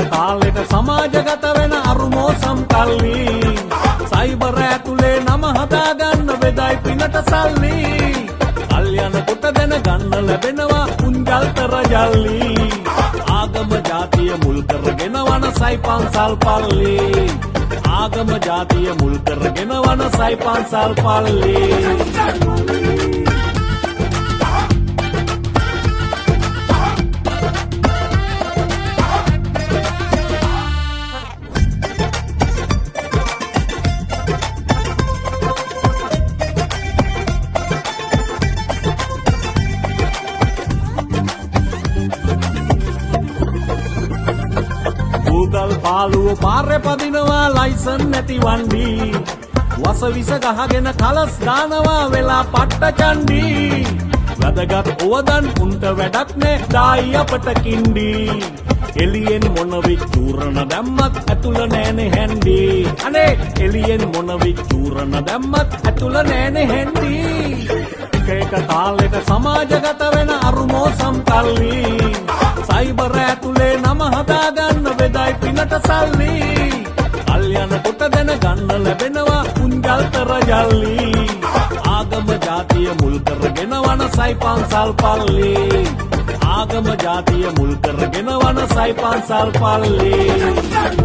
තාලෙට සමාජගත වෙන අරුමෝසම් කල්ලි සයිබර් ඇතුලේ නම හදාගන්න බෙදයි පිනට සල්ලි කල්යන කොට දැන ගන්න ලැබෙනවා කුංජල්තර ජල්ලි ආගම ජාතිය මුල් කරගෙන වනසයි පන්සල් පල්ලි ආගම ජාතිය මුල් කරගෙන වනසයි පන්සල් පල්ලි ගල් පාලුව පාරේ පදිනවා ලයිසන් නැති වණ්ඩි වස විස ගහගෙන කලස් දානවා වෙලා පට්ට චණ්ඩි වැදගත් ඕදන් උන්ට වැඩක් නෑ ඩායි අපට කිණ්ඩි එළියෙන් මොන විචූරණ දැම්මත් ඇතුළ නෑනේ හැන්ඩි අනේ එළියෙන් මොන විචූරණ දැම්මත් ඇතුළ නෑනේ හැන්ඩි එක තාලෙට සමාජගත වෙන අරුමෝසම් කල්ලි සයිබර් ඇතුලේ නම හදාගන්න බෙදයි පිනට සල්ලි කල්යන කොට දැන ගන්න ලැබෙනවා කුංජල්තර ජල්ලි ආගම ජාතිය මුල් කරගෙන වනසයි පන්සල් පල්ලි ආගම ජාතිය මුල් කරගෙන වනසයි පන්සල් පල්ලි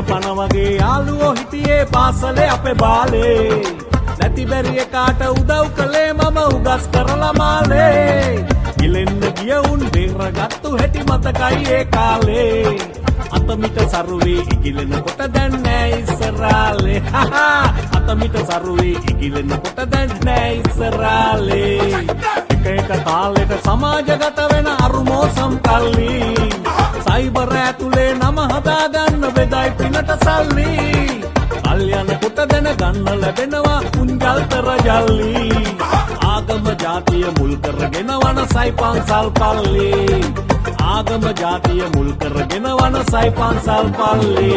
පන වගේ යාළුවෝ හිටියේ පාසලේ අපේ බාලේ නැති බැරි එකාට උදව් කළේ මම උගස් කරලා මාලේ ඉලෙන්න ගිය උන් බේරගත්තු හැටි මතකයි ඒ කාලේ අතමිට සරුවේ ඉගිලෙන කොට දැන් නෑ ඉස්සරාලේ අතමිට සරුවේ ඉගිලෙන කොට දැන් නෑ ඉස්සරාලේ එක තාලෙට සමාජගත වෙන අරුමෝසම් කල්ලි සයිබර් ඇතුලේ නම හදාගන්න බෙදයි පිනට සල්ලි කල්යන කොට දැන ගන්න ලැබෙනවා කුංජල්තර ජල්ලි ආගම ජාතිය මුල් කරගෙන වනසයි පන්සල් පල්ලි ආගම ජාතිය මුල් කරගෙන වනසයි පන්සල් පල්ලි